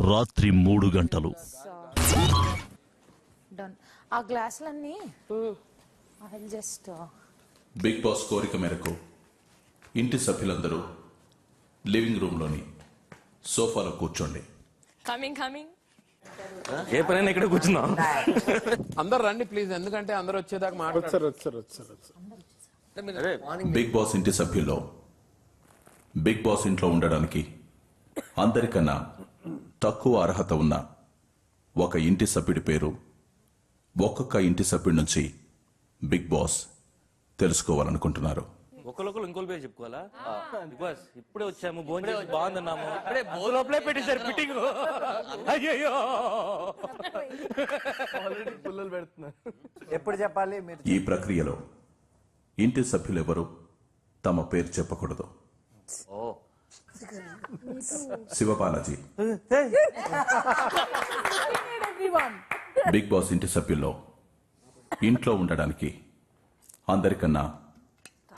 రాత్రి 3 గంటలు. డన్. ఆ గ్లాసులన్నీ జస్ట్ బిగ్ బాస్ కోరిక మేరకు ఇంటి సభ్యులందరూ లివింగ్ రూమ్లోని సోఫాలో కూర్చోండి. కమింగ్ ఏ పనైనా ఇక్కడ కూర్చున్నాం. అందరు రండి ప్లీజ్, ఎందుకంటే అందరు వచ్చేదాకా మాట్లాడారు. బిగ్ బాస్ ఇంటి సభ్యుల్లో బిగ్ బాస్ ఇంట్లో ఉండడానికి అందరికన్నా తక్కువ అర్హత ఉన్న ఒక ఇంటి సభ్యుడి పేరు ఒక్కొక్క ఇంటి సభ్యుడి నుంచి బిగ్ బాస్ తెలుసుకోవాలనుకుంటున్నారు. ఒకరికొకరు ఇంకోటి పేరు చెప్పుకోవాలా? బిగ్ బాస్ ఇప్పుడే వచ్చాము, భోజనం బాగుందన్నాము, లోపలే పెట్టేశారు ఫిట్టింగ్. అయ్యో ఎప్పుడు చెప్పాలి మీరు? ఈ ప్రక్రియలో ఇంటి సభ్యులెవరూ తమ పేరు చెప్పకూడదు. శివబాలాజీ బిగ్ బాస్ ఇంటి సభ్యుల్లో ఇంట్లో ఉండడానికి అందరికన్నా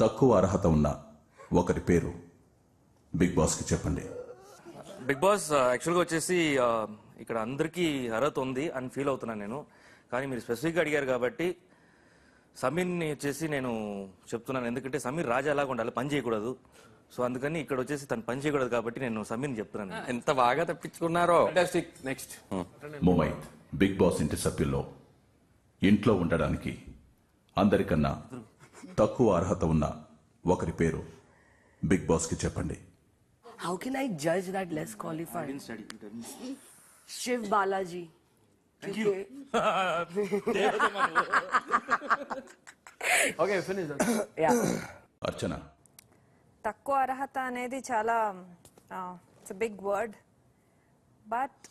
తక్కువ అర్హత ఉన్న ఒకరి పేరు బిగ్ బాస్ కి చెప్పండి. బిగ్ బాస్ యాక్చువల్గా వచ్చేసి ఇక్కడ అందరికీ అర్హత ఉంది అని ఫీల్ అవుతున్నాను నేను. కానీ మీరు స్పెసిఫిక్గా అడిగారు కాబట్టి సమీర్ని వచ్చేసి నేను చెప్తున్నాను. ఎందుకంటే సమీర్ రాజా లాగా ఉండాలి, పని చేయకూడదు. సో అందుకని ఇక్కడ వచ్చేసి తను పని చేయకూడదు కాబట్టి నేను సమీర్ని చెప్తున్నాను. ఎంత బాగా తప్పించుకున్నారో. నెక్స్ట్ ముమైత్ బిగ్ బాస్ ఇంటి సభ్యుల్లో ఇంట్లో ఉండడానికి అందరికన్నా తక్కువ అర్హత ఉన్న ఒకరి పేరు బిగ్ బాస్ కి చెప్పండి. How can I judge that less qualified? Shiv Balaji. Thank you. Okay finish. Archana తక్కువ అర్హత అనేది చాలా it's big word, but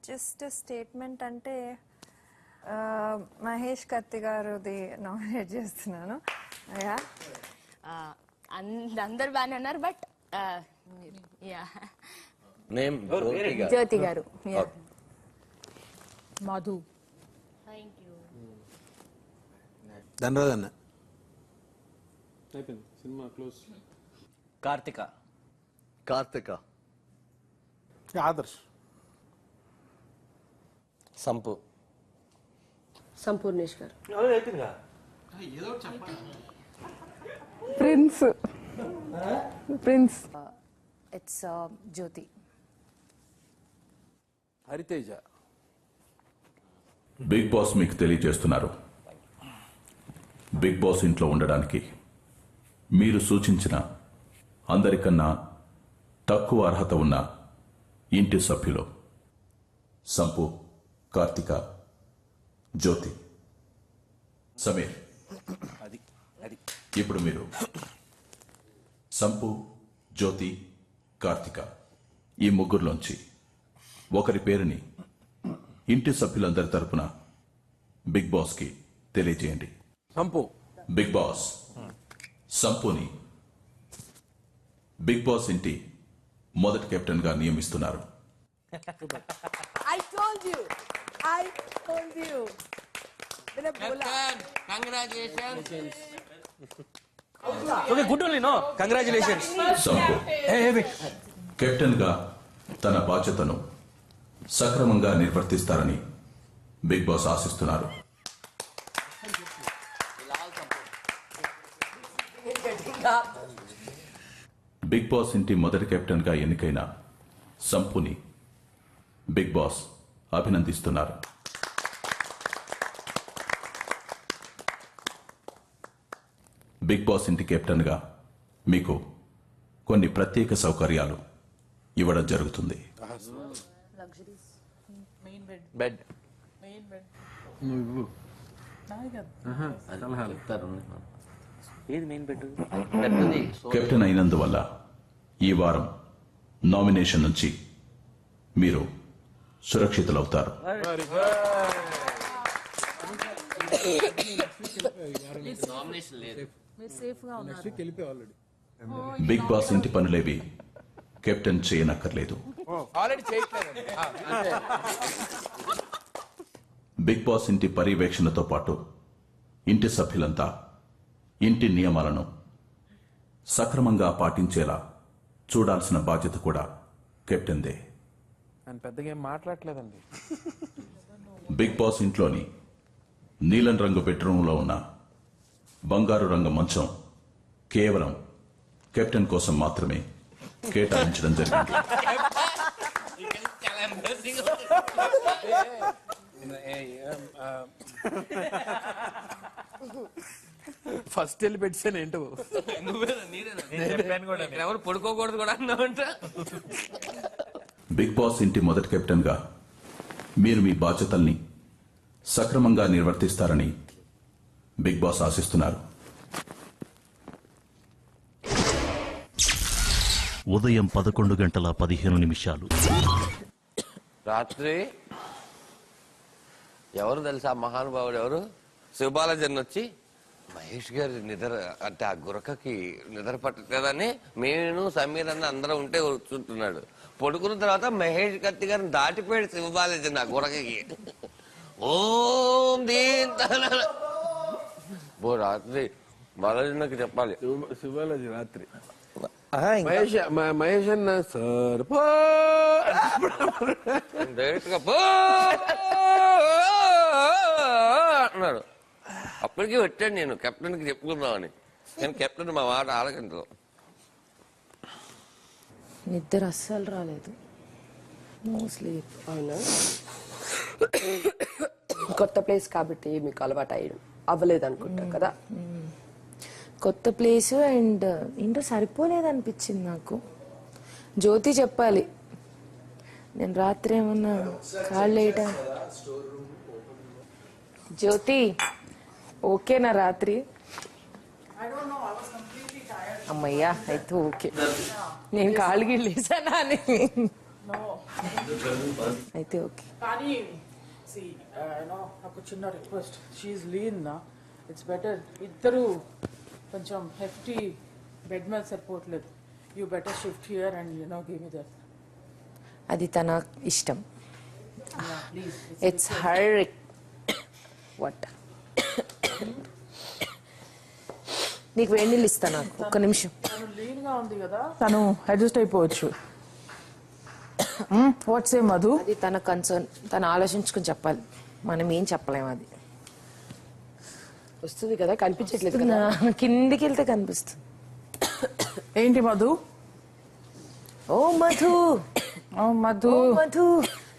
just statement అంటే మహేష్ కత్తి గారుది నామినేట్ చేస్తున్నాను. అందరు బాగానే ఉన్నారు, బట్ జ్యోతి గారు, మధు, ధనరాజ్ అన్న, సినిమా క్లోజ్. కార్తిక, ఆదర్శ్, సంపూర్ణేష్ గారు, prince, it's Jyothi. Hariteja. Bigg Boss మీకు తెలియజేస్తున్నారు. బిగ్ బాస్ ఇంట్లో ఉండడానికి మీరు సూచించిన అందరికన్నా తక్కువ అర్హత ఉన్న ఇంటి సభ్యులు సంపు, కార్తిక, జ్యోతి, సమీర్. ఇప్పుడు మీరు సంపు, జ్యోతి, కార్తిక ఈ ముగ్గురులోంచి ఒకరి పేరుని ఇంటి సభ్యులందరి తరపున బిగ్ బాస్ కి తెలియజేయండి. సంపు. బిగ్ బాస్ సంపుని బిగ్ బాస్ ఇంటి మొదటి కెప్టెన్ గా నియమిస్తున్నారు. I told you. Okay, good only no, congratulations. Sampu captain గా తన బాధ్యతను సక్రమంగా నిర్వర్తిస్తారని బిగ్ బాస్ ఆశిస్తున్నారు. బిగ్ బాస్ ఇంటి మొదటి కెప్టెన్ గా ఎన్నికైన సంపుని బిగ్ బాస్ అభినందిస్తున్నారు. బిగ్ బాస్ ఇంటి కెప్టెన్ గా మీకు కొన్ని ప్రత్యేక సౌకర్యాలు ఇవ్వడం జరుగుతుంది. బెడ్. ఏది మెయిన్ బెడ్? కెప్టెన్ అయినందువల్ల ఈ వారం నామినేషన్ నుంచి మీరు సురక్షితులవుతారు. బిగ్ బాస్ ఇంటి పనులేవి కెప్టెన్ చేయనక్కర్లేదు. ఆల్రెడీ చేయట్లేదు. బిగ్ బాస్ ఇంటి పర్యవేక్షణతో పాటు ఇంటి సభ్యులంతా ఇంటి నియమాలను సక్రమంగా పాటించేలా చూడాల్సిన బాధ్యత కూడా కెప్టెన్దే. ఆయన పెద్దగా ఏం మాట్లాడలేదండి. బిగ్ బాస్ ఇంట్లోని నీలం రంగు బెడ్రూమ్లో ఉన్న బంగారు రంగు మంచం కేవలం కెప్టెన్ కోసం మాత్రమే కేటాయించడం జరిగింది. ఫస్ట్ వెళ్ళి పెట్టాను ఏంటో. ఎవరు పడుకోకూడదు కూడా అన్నావంట. బిగ్ బాస్ ఇంటి మొదటి కెప్టెన్ గా మీరు మీ బాధ్యతల్ని సక్రమంగా నిర్వర్తిస్తారని బిగ్ బాస్ ఆశిస్తున్నారు. ఉదయం 11:15 రాత్రి ఎవరు తెలుసా మహానుభావుడు ఎవరు? శివబాలాజన్ వచ్చి మహేష్ గారి నిద్ర అంటే ఆ గురకకి నిద్ర పట్టలేదని నేను సమీర్ అన్న అందరం ఉంటే కూర్చుంటున్నాడు. పడుకున్న తర్వాత మహేష్ కత్తి గారిని దాటిపోయాడు శివబాలాజన్ ఆ గురకకి. ఓం బో రాత్రి బాలాజీకి చెప్పాలి. శివాలజీ రాత్రి మహేష్ అన్న సార్ డైరెక్ట్ గా అన్నాడు. అప్పటికి వచ్చాను నేను కెప్టెన్ కి చెప్పుకుందామని. కానీ కెప్టెన్ మా మాట ఆలకించదు. నిద్ర అస్సలు రాలేదు. No sleep. అవునా? కొత్త ప్లేస్ కాబట్టి మీకు అలవాటు అవ్వలేదు అనుకుంటా కదా. కొత్త ప్లేస్ అండ్ ఏంటో సరిపోలేదు అనిపించింది నాకు. జ్యోతి చెప్పాలి, నేను రాత్రి ఏమన్నా కాళ్ళు వేయటం. జ్యోతి ఓకేనా రాత్రి? అమ్మయ్యా అయితే ఓకే. నేను కాళ్ళు గిళ్ళు వేసానా అని అయితే ఓకే. కానీ నాకు చిన్న రిక్వెస్ట్, షీఈ్ లీన్ నా, ఇట్స్ బెటర్. ఇద్దరు కొంచెం హెఫ్టీ బెడ్ మీద సరిపోవట్లేదు. You better shift here and give me that. అది తన ఇష్టం. ప్లీజ్. It's her what. నీకు వేడి నీళ్ళు ఇస్తా, నాకు ఒక్క నిమిషం. తను లీన్ గా ఉంది కదా, తను అడ్జస్ట్ అయిపోవచ్చు. వాట్స్ ఏ మధు? అది తన కన్సర్న్, తను ఆలోచించుకుని చెప్పాలి, మనం ఏం చెప్పలేము. అది వస్తుంది కదా, కనిపించట్లేదు కదా. కిందికి వెళ్తే కనిపిస్తుంది. ఏంటి మధు? ఓ మధు, ఓ మధు, మధు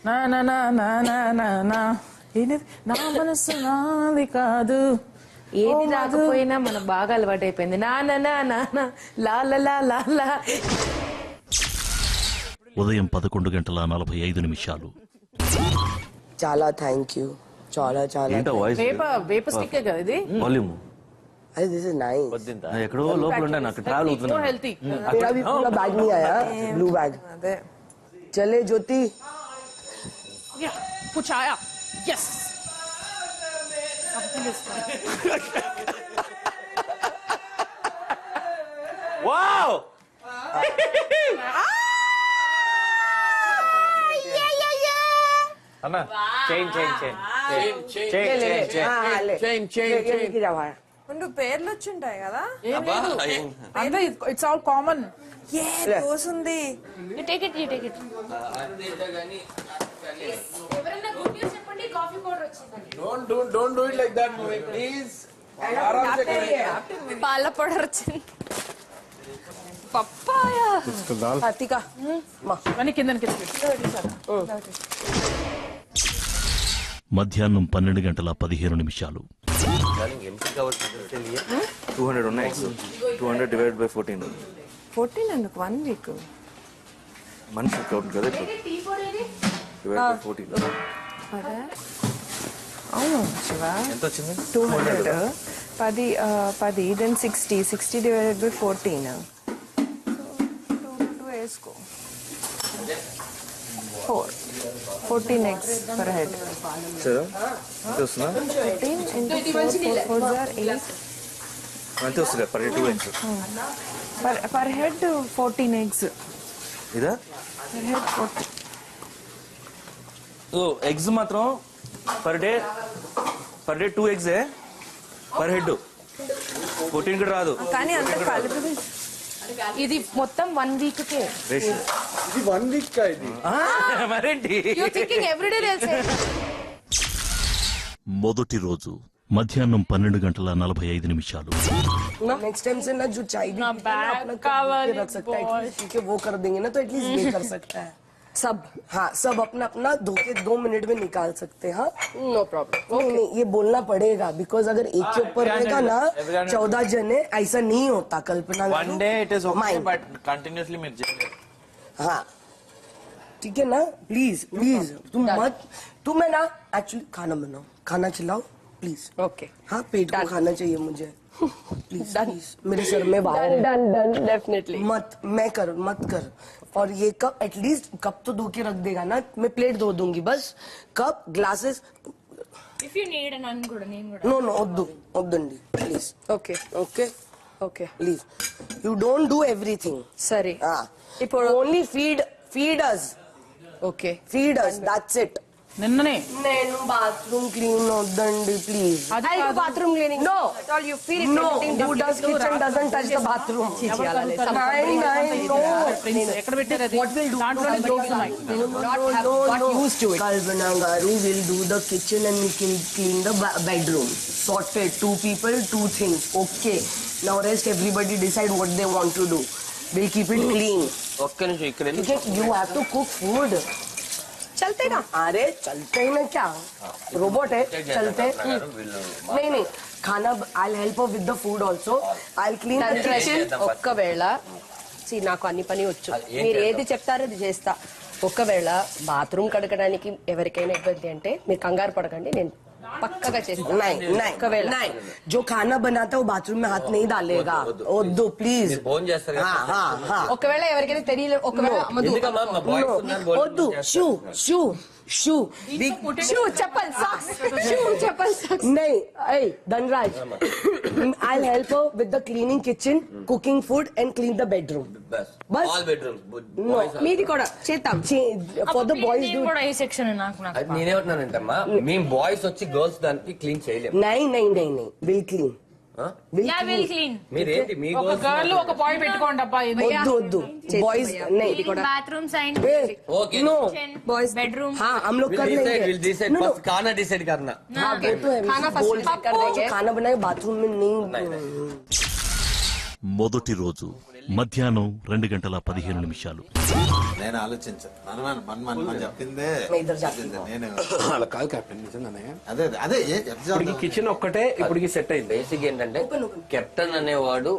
నా నా నా నా నా నా నా ఏంటి? నా మనసు నాది కాదు. ఏది రాకపోయినా మనకు బాగా అలవాటు అయిపోయింది. నాన్న నాన్న లాల. ఉదయం 11:45 చాలా థ్యాంక్ యూ. చాలా చాలా వేప స్టిక్ కదా ఇది. వాల్యూమ్ अरे दिस इज नाइस. ఎక్కడో లోపల ఉండే నాకు ట్రావెల్ అవుతున్నా. హెల్తీ. मेरा भी पूरा बैग नहीं आया, ब्लू बैग. चले ज्योति. कुछ आया. यस. వావ్ అన్న చైన్ ముందు పేర్లు వచ్చుంటాయి కదా. అంటే ఇట్స్ ఆల్ కామన్. రోజ్ ఉంది. Don't do it like that, please. పాల పౌడర్ వచ్చింది. పప్పాయ. Atika. అని కింద మధ్యాహ్నం 12:15 200 ఉన్నాయి. 200 divided by 14. 14 ఎందుకు 1 వీక్. మనిషి కౌంట్ కదా ఇప్పుడు. Divided by 14. అవును శివ. ఎంత వచ్చింది? 200. 10 then 60 divided by 14. 2 వేసుకో. 14 eggs per head. సరే ఎంత వస్తుందా? 14 into 4 are 8. అంతే వస్తుంది per 2 eggs. Per head 14 eggs. ఇదా? Per head 14. సో ఎగ్స్ మాత్రం per day 2 eggs per head. 14 కూడా రాదు. కానీ అంత కలిపి ఇది మొత్తం 1 week కే. ఇది 1 week కా ఇది? మరేంటి You're thinking every day they'll say. మొదటి రోజు మధ్యాహ్నం 12:45. नेक्स्ट टाइम से ना जो चाय भी पीता है ना, अपना कप के रख सकता है एटलीस्ट, ठीक है वो कर देंगे ना तो एटलीस्ट ये कर सकता है सब। हाँ सब अपना अपना धो के 2 मिनट में निकाल सकते हैं। हाँ No problem. नहीं नहीं ये बोलना पड़ेगा बिकॉज अगर एक के ऊपर रहेगा ना 14 जने, ऐसा नहीं होता। Kalpana one day it is okay Mind. But continuously మీరు చేయలేదు. हाँ ठीक है ना, प्लीज प्लीज तुम मैं ना एक्चुअली खाना बनाओ, खाना खिलाओ प्लीज। Okay. हाँ पेट को खाना चाहिए मुझे प्लीज प्लीज मेरे सर में बाहर है। Done, definitely. मत मत कर। और ये कप एटलीस्ट कप तो धो के रख देगा ना, मैं प्लेट धो दूंगी बस। Cup glasses If you need an good name, no no వద్దండి please. Okay. Okay Okay. Please you don't do everything. సరే. ఇప్పుడు only feed us Okay. That's it. నిన్ననే నేను బాత్రూమ్ క్లీన్ వద్దండి please. Bathroom cleaning. No. At all you feel it. No, who does kitchen doesn't touch the bathroom. ఎక్కడ పెట్టారు అది? What will do? దాంట్లోనే jokes ఉన్నాయి. Got used to it. Kalpana Garu will do the kitchen and we can clean the bedroom. Sorted. 2 people, 2 things. Okay. Now rest everybody decide what they want to do. We'll keep it clean. ఒక్క నిమిషం ఇక్కడ వెళ్ళి Okay, you have to cook food. चलते ना. अरे चलते ही ना क्या रोबोट है चलते। नहीं खाना I'll help her with the food also. I'll clean the kitchen. ఒక్కవేళ నాకు అన్ని పని వచ్చు, మీరు ఏది చెప్తారో అది చేస్తా. ఒకవేళ బాత్రూమ్ కడగడానికి ఎవరికైనా ఇబ్బంది అంటే మీరు కంగారు పడకండి, నేను పక్కగా చేస్తాను. नहीं जो खाना बनाता है वो बाथरूम में हाथ नहीं डालेगा। दो प्लीज। ఫోన్ చేస్తారు కదా. हाँ हाँ ఒకవేళ ఎవరికైనా తెలియలేదు, ఒకవేళ ఎందుకమ్మా మా బాయ్స్ ఉన్నారు వద్దు shoe shoe shoe shoe chappal socks shoe chappal socks नहीं hey Dhanraj I'll help her with the cleaning kitchen, cooking food and clean the bedroom. Bus bus. All bedrooms No. మీది కూడా చేద్దాం. For the boys do కూడా ఈ section నాకు అది నేనేమంటున్నానంటమ్మా మేము boys వచ్చి గర్ల్స్ దానికి క్లీన్ చేయలేము. नहीं will clean. Yeah will clean. మీరేంటి మీ ఒక గర్ల్ ఒక బాయ్ పెట్టుకోండి అబ్బా. వద్దు బాయ్స్ नहीं bathrooms and okay no boys bedroom. हाँ हम लोग कर लेंगे। Will decide No, no. First खाना डिसाइड करना। हाँ वो तो है खाना first बोल decide कर देंगे। खाना बनाए बाथरूम में नहीं మొదటి రోజు మధ్యాహ్నం 2:15. నేను ఆలోచించాను మనం చెప్పిందే मैं इधर जाती हूँ। నేను అలా కాదు కెప్టెన్ నిజంగానే అదే అదే ఇప్పటికి కిచెన్ ఒక్కటే ఇప్పటికి సెట్ అయింది. బేసిక్ ఏంటంటే కెప్టెన్ అనేవాడు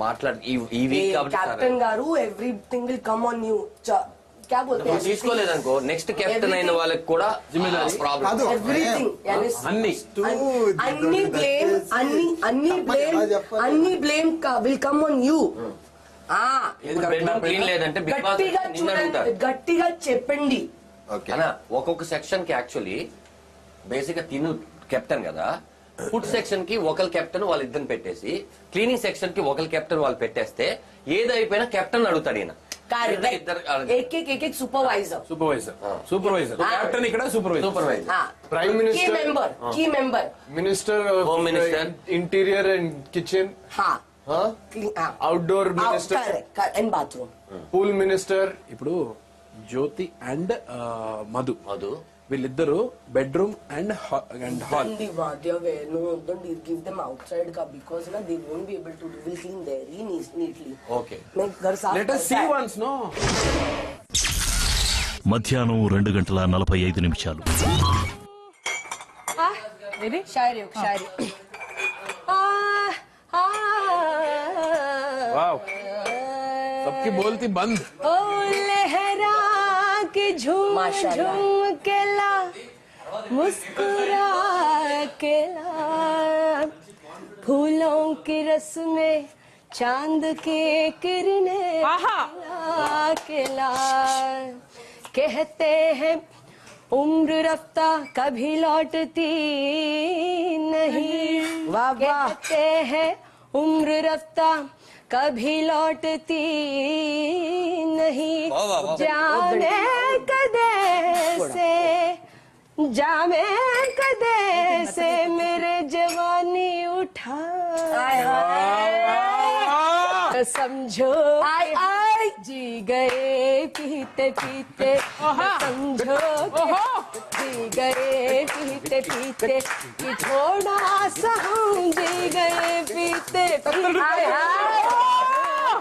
మాట్లాడు ఈ వీక్ కాబట్టి captain garu everything will come on you. क्या बोलते నువ్వు हैं తీసుకోలేదనుకో నెక్స్ట్ కెప్టెన్ అయిన వాళ్ళకి కూడా ప్రాబ్లం. एवरीथिंग यानी అన్ని अन्नी ब्लेम का will come on you. Bedroom clean లేదంటే బిగ్ బాస్ గట్టిగా నిన్న చూడండి, అడుగుతారు గట్టిగా చెప్పండి। ఓకే అన్నా ఒక్కొక్క సెక్షన్ కి యాక్చువల్లీ బేసిక్ గా తిను కెప్టెన్ కదా, ఫుడ్ సెక్షన్ కి ఒకరి కెప్టెన్ వాళ్ళిద్దరిని పెట్టేసి క్లీనింగ్ సెక్షన్ కి ఒకరి కెప్టెన్ వాళ్ళు పెట్టేస్తే ఏది అయిపోయినా కెప్టెన్ అడుగుతాడు ఈయన. ఇద్దరు एक सुपरवाइजर సూపర్వైజర్ కెప్టెన్ ఇక్కడ సూపర్వైజర్ प्राइम मिनिस्टर की member minister home minister interior and kitchen हाँ outdoor minister and bathroom pool minister. ఇప్పుడు జ్యోతి అండ్ మధు వీళ్ళిద్దరు bedroom and hall. don't give them outside ka because na they won't be able to do, will clean very neatly. Okay मैं घर साफ let us see once no. మధ్యాహ్నం 2:45. ఇది షాయరీ ఒక షాయరీ. वाव सबकी बोलती बंद. ओ लहरा के झूम झूम के ला मुस्कुरा के ला फूलों की रस में चांद की किरणें के ला कहते हैं उम्र रफ्ता कभी लौटती नहीं। कहते हैं उम्र रफ्ता कभी लौटती नहीं। जाने कदे से मेरे जवानी उठा समझो आय आय जी गए पीते पीते समझो जी गए पीते पीते कि थोड़ा सा हम जी गए पीते पीते आय आय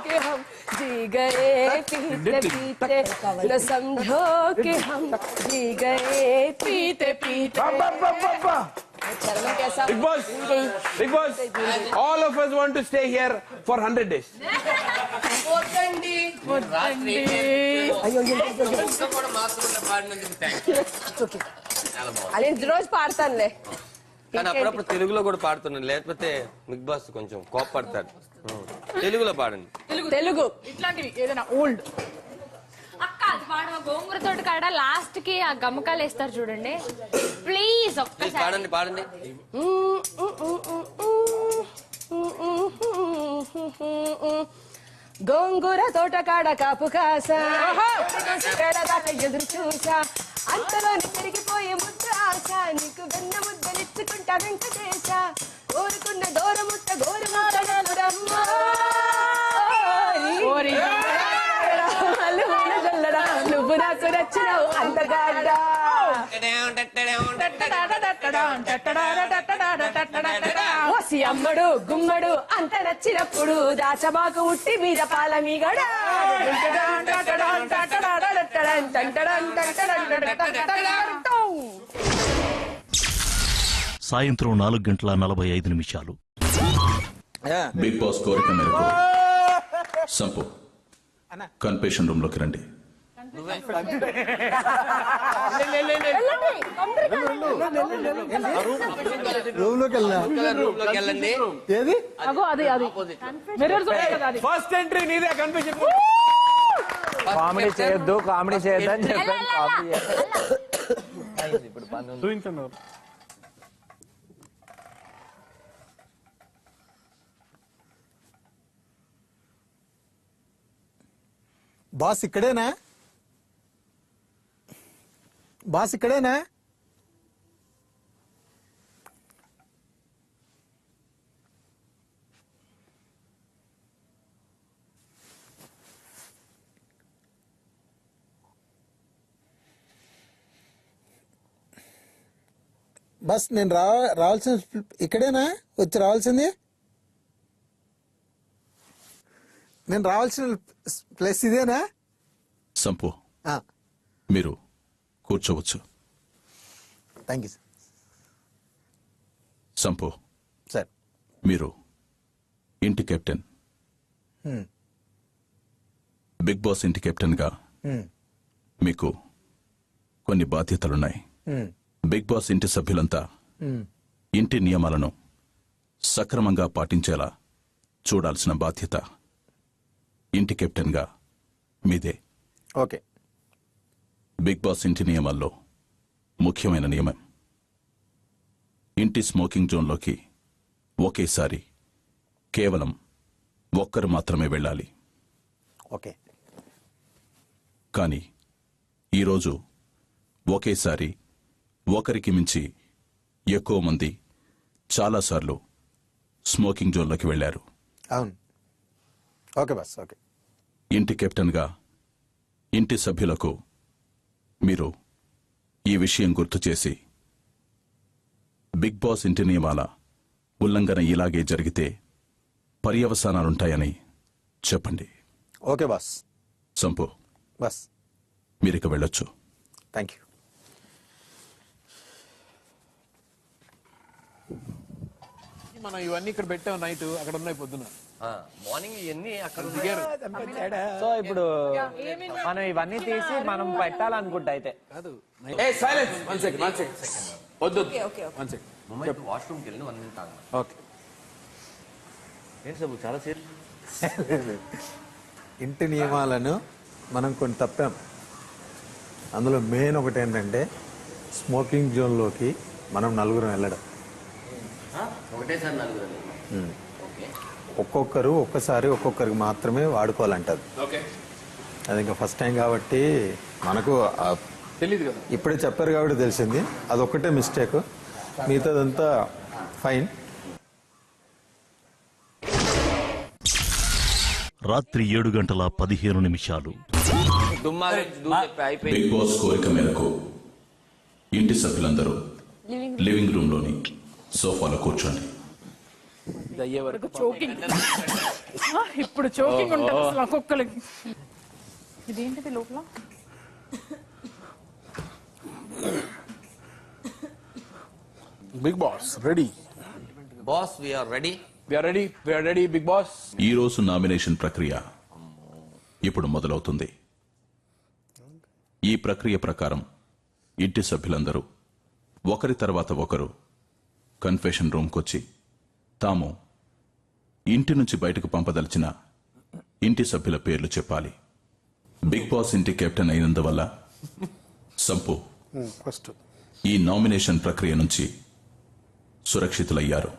कि हम जी गए पीते पीते न समझो कि हम जी गए पीते पीते चलो कैसा Big Boss, all of us want to stay here for 100 days. అది రోజు పాడతానులే కానీ అప్పుడప్పుడు తెలుగులో కూడా పాడుతున్నాను, లేకపోతే బిగ్ బాస్ కొంచెం కోపడతాడు. తెలుగులో పాడండి. తెలుగు ఇట్లాంటివి ఏదైనా ఓల్డ్. అక్క అది పాడవ గోంగూర తోట కాడ లాస్ట్ కి ఆ గమ్మకాలు వేస్తారు చూడండి ప్లీజ్ ఒక్కసారి పాడండి పాడండి. గోంగూర తోట కాడ కాపు కాసా దాకా ఎదురు చూసా అంతలోని పెరిగిపోయే ముద్ద ఆశ నీకు వెన్న ముద్దనిచ్చుకుంటా వెంకటేశ కోరుకున్న దూరముత్త గోరుముత్త నువ్వు నాకు నచ్చినావు అంతగాడా ఓసి అమ్మడు గుమ్మడు అంత నచ్చినప్పుడు దాచబాకు ఉట్టి మీద పాల మీగడా సాయంత్రం 4:45. బిగ్ బాస్ కోరిక మేరకు సంపు కన్ఫెషన్ రూమ్ లోకి రండి. రూమ్ లోకి వెళ్ళండి. ఏది ఫస్ట్ ఎంట్రీ నీదే కన్ఫ్యూజన్. కామెడీ చేయొద్దు అని చెప్పాను. కామెడీ ఇప్పుడు బాస్ ఇక్కడేనా? బాస్ ఇక్కడేనా? బస్ నేను రావాల్సిన ఇక్కడేనా వచ్చి రావాల్సింది? నేను రావాల్సిన ప్లేస్ ఇదేనా? సంపు మీరు కూర్చోవచ్చు. Thank you Sampu sir. మీరు ఇంటి కెప్టెన్. బిగ్ బాస్ ఇంటి కెప్టెన్ గా మీకు కొన్ని బాధ్యతలున్నాయి. బిగ్ బాస్ ఇంటి సభ్యులంతా ఇంటి నియమాలను సక్రమంగా పాటించేలా చూడాల్సిన బాధ్యత ఇంటి కెప్టెన్ గా మీదే. ఓకే. బిగ్ బాస్ ఇంటి నియమాల్లో ముఖ్యమైన నియమం, ఇంటి స్మోకింగ్ జోన్లోకి ఒకేసారి కేవలం ఒక్కరు మాత్రమే వెళ్ళాలి. ఓకే. కానీ ఈరోజు ఒకేసారి ఒకరికి మించి ఎక్కువ మంది చాలాసార్లు స్మోకింగ్ జోన్లోకి వెళ్లారు. అవును. Okay bus. ఓకే. ఇంటి కెప్టెన్గా ఇంటి సభ్యులకు మీరు ఈ విషయం గుర్తు చేసి బిగ్ బాస్ ఇంటి నియమాల ఉల్లంఘన ఇలాగే జరిగితే పర్యవసానాలుంటాయని చెప్పండి. Okay boss. సంపు బస్ మీరిక వెళ్ళొచ్చు. Thank you. మనం ఇవన్నీ ఇక్కడ పెట్టాం నైట్, అక్కడ ఉన్నాయి పొద్దున. మార్నింగ్ ఇవన్నీ అక్కడ సో ఇప్పుడు మనం ఇవన్నీ తీసి మనం పెట్టాలనుకుంటా అయితే. సైలెన్స్. వన్ సెకండ్ వద్దు. One second. వాష్రూమ్కి వెళ్ళి 1 minute ఆగండి. ఓకే. ఏంటి సబ్బు చాలా సేపు ఇంటి నియమాలను మనం కొన్ని తప్పాం. అందులో మెయిన్ ఒకటి ఏంటంటే స్మోకింగ్ జోన్లోకి మనం నలుగురం వెళ్ళడం. ఒకటేసారి నలుగురు. ఒక్కొక్కరు ఒక్కసారి ఒక్కొక్కరికి మాత్రమే వాడుకోవాలంటారు. ఓకే. అది ఇంకా ఫస్ట్ టైం కాబట్టి మనకు తెలీదు కదా, ఇప్పుడే చెప్పారు కాబట్టి తెలిసింది. అదొక్కటే మిస్టేక్, మిగతాదంతా ఫైన్. రాత్రి 7:15 దుమ్మా అయిపోయింది. బిగ్ బాస్ కోరిక మేరకు ఇంటి సభ్యులందరూ లివింగ్ రూమ్ లోని సోఫాలో కూర్చోండి. చోకింగ్ ఇప్పుడు చోకింగ్ ఉంటుంది అసలు ఒక్కొక్కరికి. ఇదేంటిది లోపల? Big Boss, ready. Boss we are ready. We are ready. We are ready, Big Boss. ఈ రోజు నామినేషన్ ప్రక్రియ ఇప్పుడు మొదలవుతుంది. ఈ ప్రక్రియ ప్రకారం ఇంటి సభ్యులందరూ ఒకరి తర్వాత ఒకరు కన్ఫెషన్ రూమ్కొచ్చి తాము ఇంటి నుంచి బయటకు పంపదలిచిన ఇంటి సభ్యుల పేర్లు చెప్పాలి. బిగ్ బాస్ ఇంటి కెప్టెన్ అయినందువల్ల సంపు ఫస్ట్ ఈ నామినేషన్ ప్రక్రియ నుంచి సురక్షితులయ్యారు.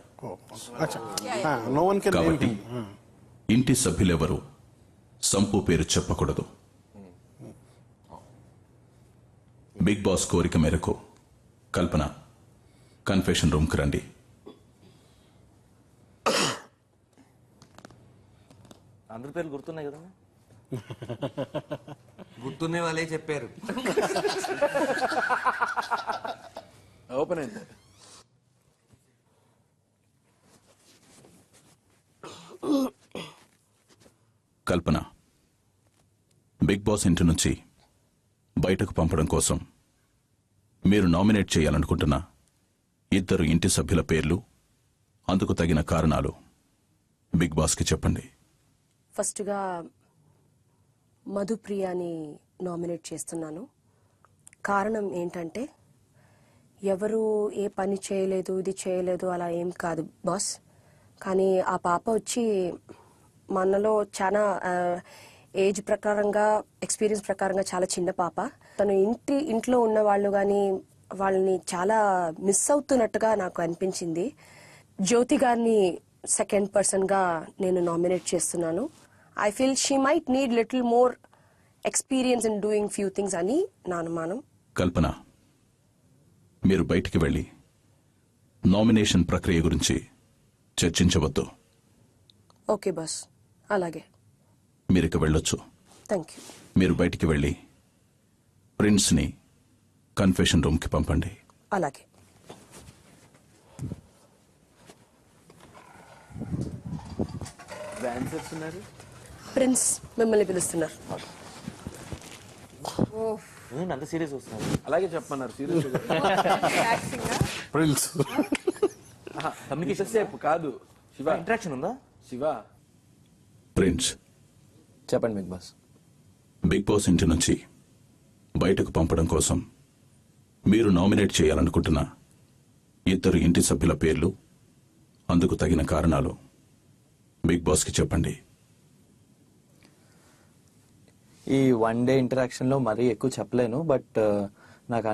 నో వన్ కెన్ కాబట్టి ఇంటి సభ్యులెవరూ సంపు పేరు చెప్పకూడదు. బిగ్ బాస్ కోరిక మేరకు కల్పన కన్ఫెషన్ రూమ్కి రండి. అందరి పేర్లు గుర్తున్నాయి కదా? గుర్తున్నే వాళ్ళే చెప్పారు. ఓపెన్ అయింది. కల్పన, బిగ్ బాస్ ఇంటి నుంచి బయటకు పంపడం కోసం మీరు నామినేట్ చేయాలనుకుంటున్న ఇద్దరు ఇంటి సభ్యుల పేర్లు, అందుకు తగిన కారణాలు బిగ్ బాస్కి చెప్పండి. ఫస్ట్గా మధుప్రియాని నామినేట్ చేస్తున్నాను. కారణం ఏంటంటే ఎవరు ఏ పని చేయలేదు, ఇది చేయలేదు అలా ఏం కాదు బాస్. కానీ ఆ పాప వచ్చి మనలో చాలా ఏజ్ ప్రకారంగా, ఎక్స్పీరియన్స్ ప్రకారంగా చాలా చిన్న పాప. తను ఇంట్లో ఉన్న వాళ్ళు కానీ వాళ్ళని చాలా మిస్ అవుతున్నట్టుగా నాకు అనిపించింది. జ్యోతి గారిని సెకండ్ పర్సన్గా నేను నామినేట్ చేస్తున్నాను. I feel she might need little more experience in doing few things అని నా అనుమానం. కల్పన, మీరు బయటికి వెళ్ళి నామినేషన్ ప్రక్రియ గురించి చర్చించవద్దు. ఓకే బాస్, అలాగే. మీరిక వెళ్ళొచ్చు. Thank you. మీరు బయటికి వెళ్ళి ప్రిన్స్ని కన్ఫెషన్ రూమ్కి పంపండి. అలాగే. ప్రిన్స్ మిమ్మల్ని పిలుస్తున్నారు. అంత సీరియస్ వస్తున్నారు. అలాగే చెప్పమన్నారు. సీరియస్ ప్రిన్స్ కమ్యూనికేషన్ సేపు కాదు. శివ ఇంట్రాక్షన్ ఉందా? శివ ప్రిన్స్, చెప్పండి బిగ్ బాస్. బిగ్ బాస్ ఇంటి నుంచి బయటకు పంపడం కోసం మీరు నామినేట్ చేయాలనుకుంటున్న ఇద్దరు ఇంటి సభ్యుల పేర్లు, అందుకు తగిన కారణాలు బిగ్ బాస్కి చెప్పండి. ఈ వన్ డే ఇంటరాక్షన్ లో మరీ ఎక్కువ చెప్పలేను, బట్ నాకు